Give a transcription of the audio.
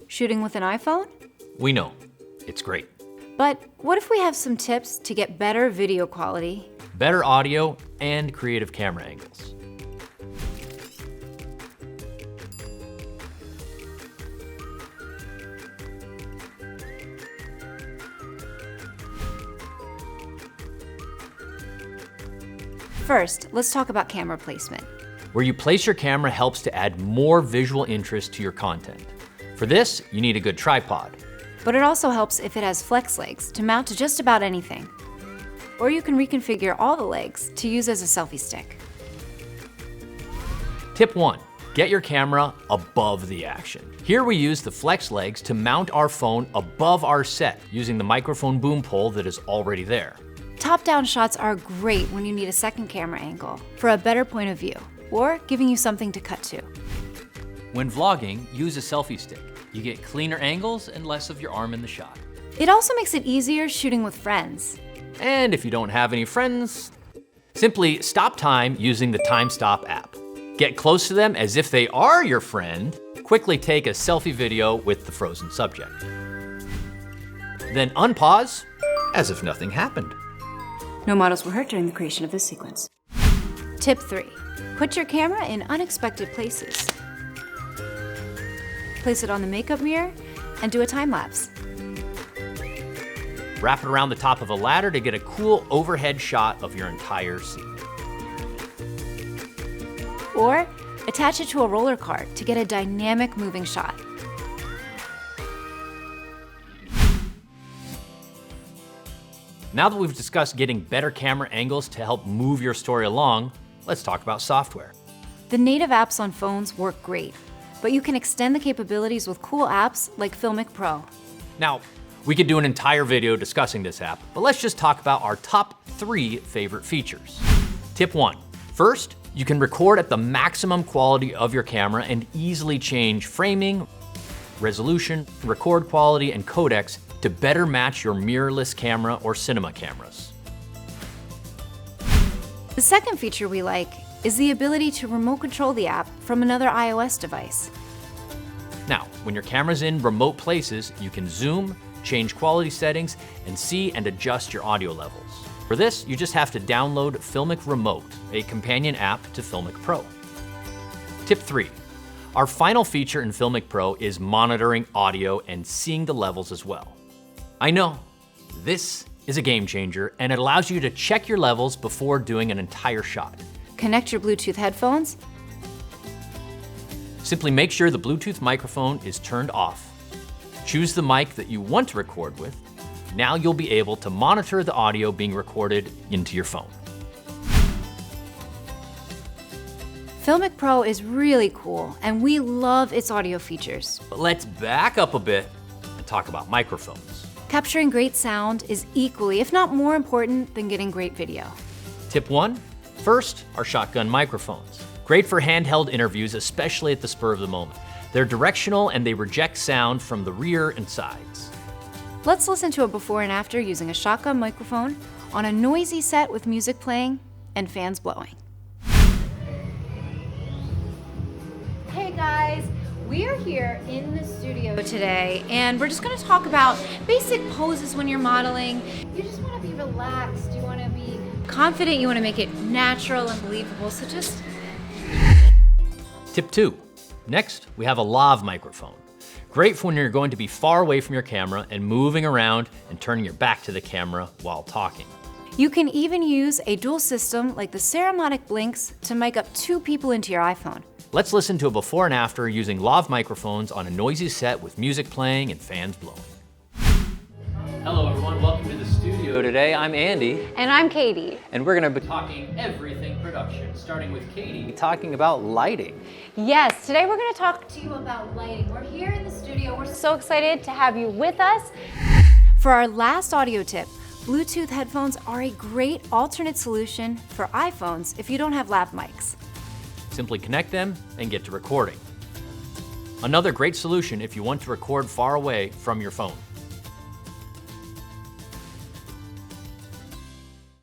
shooting with an iPhone? We know, it's great. But what if we have some tips to get better video quality? Better audio and creative camera angles. First, let's talk about camera placement. Where you place your camera helps to add more visual interest to your content. For this, you need a good tripod. But it also helps if it has flex legs to mount to just about anything. Or you can reconfigure all the legs to use as a selfie stick. Tip 1, get your camera above the action. Here we use the flex legs to mount our phone above our set using the microphone boom pole that is already there. Top-down shots are great when you need a second camera angle for a better point of view, or giving you something to cut to. When vlogging, use a selfie stick. You get cleaner angles and less of your arm in the shot. It also makes it easier shooting with friends. And if you don't have any friends, simply stop time using the Time Stop app. Get close to them as if they are your friend. Quickly take a selfie video with the frozen subject. Then unpause as if nothing happened. No models were hurt during the creation of this sequence. Tip 3, put your camera in unexpected places. Place it on the makeup mirror and do a time lapse. Wrap it around the top of a ladder to get a cool overhead shot of your entire scene. Or attach it to a roller cart to get a dynamic moving shot. Now that we've discussed getting better camera angles to help move your story along, let's talk about software. The native apps on phones work great, but you can extend the capabilities with cool apps like Filmmaking Pro. Now, we could do an entire video discussing this app, but let's just talk about our top 3 favorite features. Tip 1, first, you can record at the maximum quality of your camera and easily change framing, resolution, record quality, and codecs to better match your mirrorless camera or cinema cameras. The second feature we like is the ability to remote control the app from another iOS device. Now, when your camera's in remote places, you can zoom, change quality settings, and see and adjust your audio levels. For this, you just have to download Filmic Remote, a companion app to Filmic Pro. Tip 3, our final feature in Filmic Pro is monitoring audio and seeing the levels as well. I know, this is a game changer, and it allows you to check your levels before doing an entire shot. Connect your Bluetooth headphones. Simply make sure the Bluetooth microphone is turned off. Choose the mic that you want to record with. Now you'll be able to monitor the audio being recorded into your phone. Filmic Pro is really cool, and we love its audio features. But let's back up a bit and talk about microphones. Capturing great sound is equally, if not more important, than getting great video. Tip 1, first, our shotgun microphones. Great for handheld interviews, especially at the spur of the moment. They're directional and they reject sound from the rear and sides. Let's listen to a before and after using a shotgun microphone on a noisy set with music playing and fans blowing. Hey guys, we are here in the studio today and we're just going to talk about basic poses when you're modeling. You just want to be relaxed, you want to be confident, you want to make it natural and believable, so just... Tip 2, next we have a lav microphone. Great for when you're going to be far away from your camera and moving around and turning your back to the camera while talking. You can even use a dual system like the Ceramic Blinks to mic up 2 people into your iPhone. Let's listen to a before and after using lav microphones on a noisy set with music playing and fans blowing. Hello everyone, welcome to the studio today. I'm Andy. And I'm Katie. And we're gonna be talking everything production, starting with Katie, talking about lighting. Yes, today we're gonna talk to you about lighting. We're here in the studio. We're so excited to have you with us. For our last audio tip, Bluetooth headphones are a great alternate solution for iPhones if you don't have lav mics. Simply connect them and get to recording. Another great solution if you want to record far away from your phone.